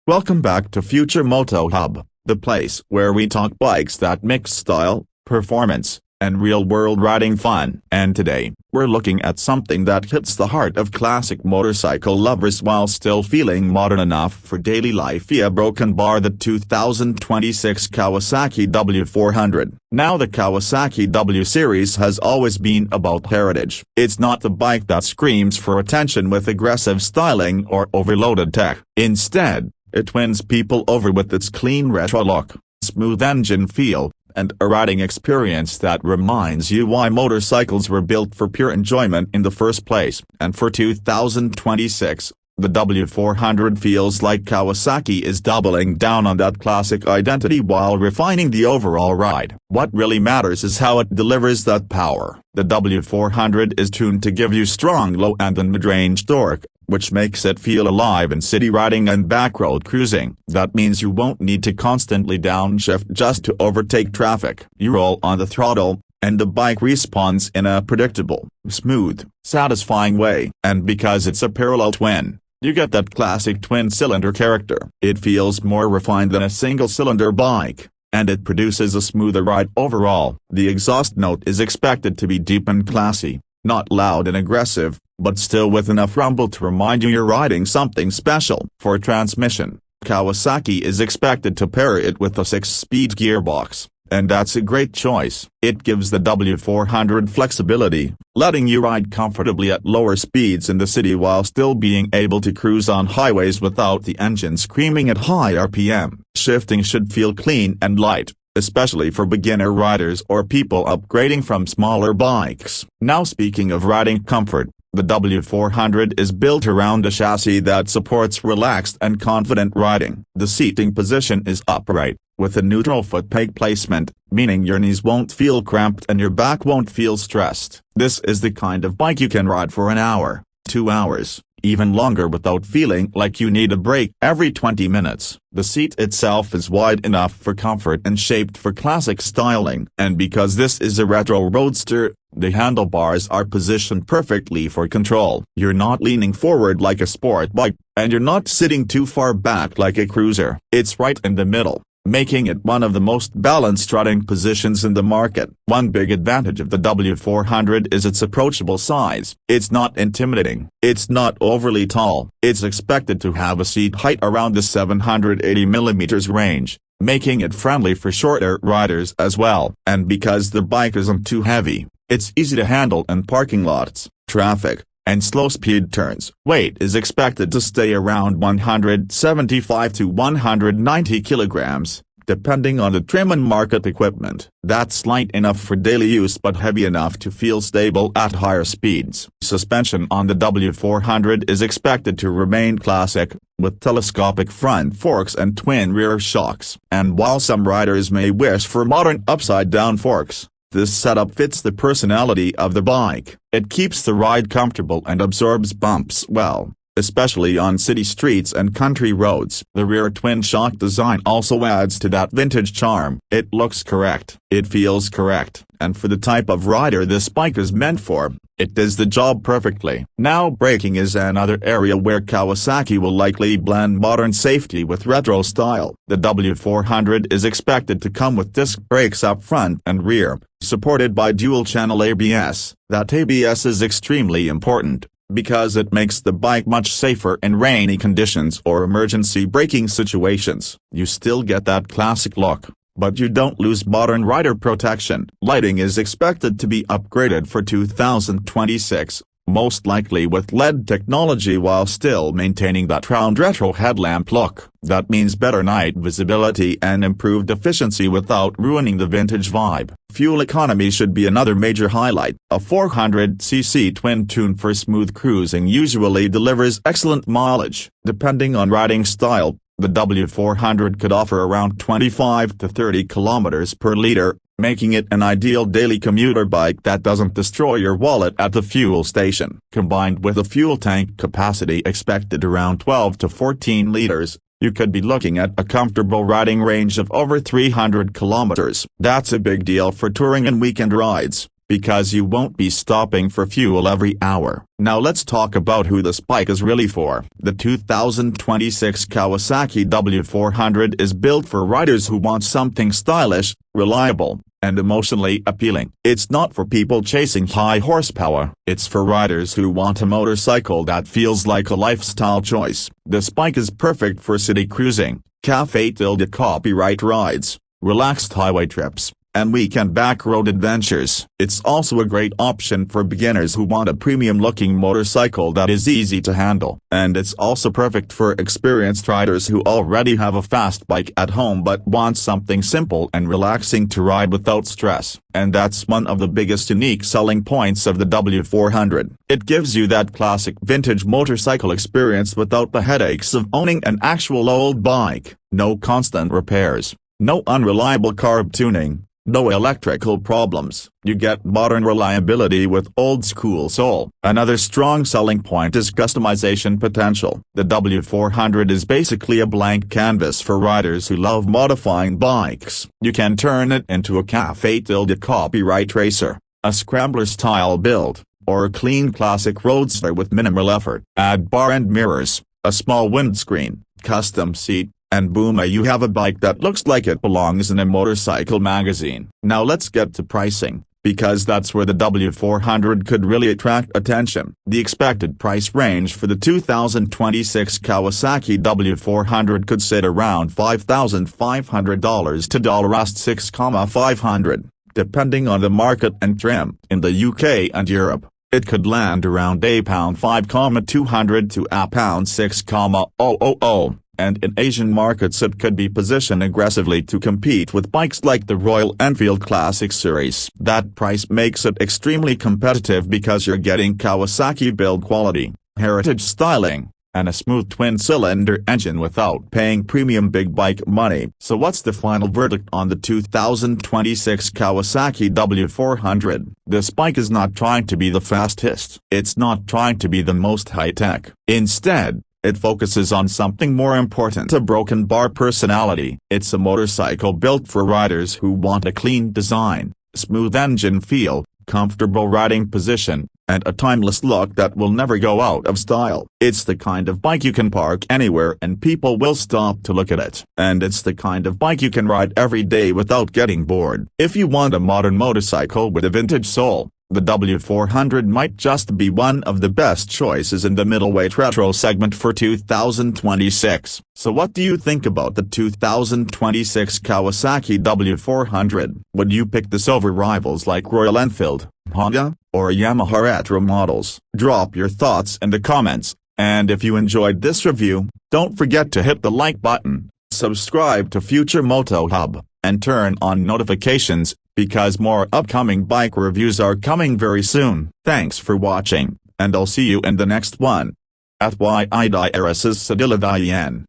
Welcome back to Future Moto Hub, the place where we talk bikes that mix style, performance, and real-world riding fun. And today, we're looking at something that hits the heart of classic motorcycle lovers while still feeling modern enough for daily life. Broken bar the 2026 Kawasaki W400. Now the Kawasaki W series has always been about heritage. It's not the bike that screams for attention with aggressive styling or overloaded tech. Instead, it wins people over with its clean retro look, smooth engine feel, and a riding experience that reminds you why motorcycles were built for pure enjoyment in the first place. And for 2026, the W400 feels like Kawasaki is doubling down on that classic identity while refining the overall ride. What really matters is how it delivers that power. The W400 is tuned to give you strong low and mid-range torque, which makes it feel alive in city riding and backroad cruising. That means you won't need to constantly downshift just to overtake traffic. You roll on the throttle, and the bike responds in a predictable, smooth, satisfying way. And because it's a parallel twin, you get that classic twin-cylinder character. It feels more refined than a single-cylinder bike, and it produces a smoother ride overall. The exhaust note is expected to be deep and classy, not loud and aggressive, but still with enough rumble to remind you you're riding something special. For transmission, Kawasaki is expected to pair it with a 6-speed gearbox, and that's a great choice. It gives the W400 flexibility, letting you ride comfortably at lower speeds in the city while still being able to cruise on highways without the engine screaming at high RPM. Shifting should feel clean and light, especially for beginner riders or people upgrading from smaller bikes. Now speaking of riding comfort, the W400 is built around a chassis that supports relaxed and confident riding. The seating position is upright, with a neutral foot peg placement, meaning your knees won't feel cramped and your back won't feel stressed. This is the kind of bike you can ride for an hour, 2 hours, even longer without feeling like you need a break every 20 minutes. The seat itself is wide enough for comfort and shaped for classic styling. And because this is a retro roadster, the handlebars are positioned perfectly for control. You're not leaning forward like a sport bike, and you're not sitting too far back like a cruiser. It's right in the middle, making it one of the most balanced riding positions in the market. One big advantage of the W400 is its approachable size. It's not intimidating. It's not overly tall. It's expected to have a seat height around the 780mm range, making it friendly for shorter riders as well. And because the bike isn't too heavy, it's easy to handle in parking lots, traffic, and slow-speed turns. Weight is expected to stay around 175 to 190 kilograms, depending on the trim and market equipment. That's light enough for daily use but heavy enough to feel stable at higher speeds. Suspension on the W400 is expected to remain classic, with telescopic front forks and twin rear shocks. And while some riders may wish for modern upside-down forks, this setup fits the personality of the bike. It keeps the ride comfortable and absorbs bumps well, especially on city streets and country roads. The rear twin shock design also adds to that vintage charm. It looks correct, it feels correct, and for the type of rider this bike is meant for, it does the job perfectly. Now braking is another area where Kawasaki will likely blend modern safety with retro style. The W400 is expected to come with disc brakes up front and rear, supported by dual-channel ABS. That ABS is extremely important, because it makes the bike much safer in rainy conditions or emergency braking situations. You still get that classic look, but you don't lose modern rider protection. Lighting is expected to be upgraded for 2026, most likely with LED technology while still maintaining that round retro headlamp look. That means better night visibility and improved efficiency without ruining the vintage vibe. Fuel economy should be another major highlight. A 400cc twin-tune for smooth cruising usually delivers excellent mileage. Depending on riding style, the W400 could offer around 25 to 30 kilometers per liter, making it an ideal daily commuter bike that doesn't destroy your wallet at the fuel station. Combined with a fuel tank capacity expected around 12 to 14 liters, you could be looking at a comfortable riding range of over 300 kilometers. That's a big deal for touring and weekend rides. because you won't be stopping for fuel every hour. Now let's talk about who this bike is really for. The 2026 Kawasaki W400 is built for riders who want something stylish, reliable, and emotionally appealing. It's not for people chasing high horsepower. It's for riders who want a motorcycle that feels like a lifestyle choice. This bike is perfect for city cruising, cafe tilde copyright rides, relaxed highway trips, and weekend backroad adventures. It's also a great option for beginners who want a premium-looking motorcycle that is easy to handle. And it's also perfect for experienced riders who already have a fast bike at home but want something simple and relaxing to ride without stress. And that's one of the biggest unique selling points of the W400. It gives you that classic vintage motorcycle experience without the headaches of owning an actual old bike. No constant repairs, no unreliable carb tuning, no electrical problems. You get modern reliability with old-school soul. Another strong selling point is customization potential. The W400 is basically a blank canvas for riders who love modifying bikes. You can turn it into a cafe tilde copyright racer, a scrambler-style build, or a clean classic roadster with minimal effort. Add bar and mirrors, a small windscreen, custom seat, and boom, you have a bike that looks like it belongs in a motorcycle magazine. Now let's get to pricing, because that's where the W400 could really attract attention. The expected price range for the 2026 Kawasaki W400 could sit around $5,500 to $6,500, depending on the market and trim. In the UK and Europe, it could land around £5,200 to £6,000. And in Asian markets it could be positioned aggressively to compete with bikes like the Royal Enfield Classic Series. That price makes it extremely competitive because you're getting Kawasaki build quality, heritage styling, and a smooth twin-cylinder engine without paying premium big bike money. So what's the final verdict on the 2026 Kawasaki W400? This bike is not trying to be the fastest. It's not trying to be the most high-tech. Instead, it focuses on something more important: a broken bar personality. It's a motorcycle built for riders who want a clean design, smooth engine feel, comfortable riding position, and a timeless look that will never go out of style. It's the kind of bike you can park anywhere and people will stop to look at it. And it's the kind of bike you can ride every day without getting bored. If you want a modern motorcycle with a vintage soul, the W400 might just be one of the best choices in the middleweight retro segment for 2026. So what do you think about the 2026 Kawasaki W400? Would you pick this over rivals like Royal Enfield, Honda, or Yamaha retro models? Drop your thoughts in the comments, and if you enjoyed this review, don't forget to hit the like button, subscribe to Future Moto Hub, and turn on notifications, because more upcoming bike reviews are coming very soon. Thanks for watching, and I'll see you in the next one. At YIDIRS's Tittle.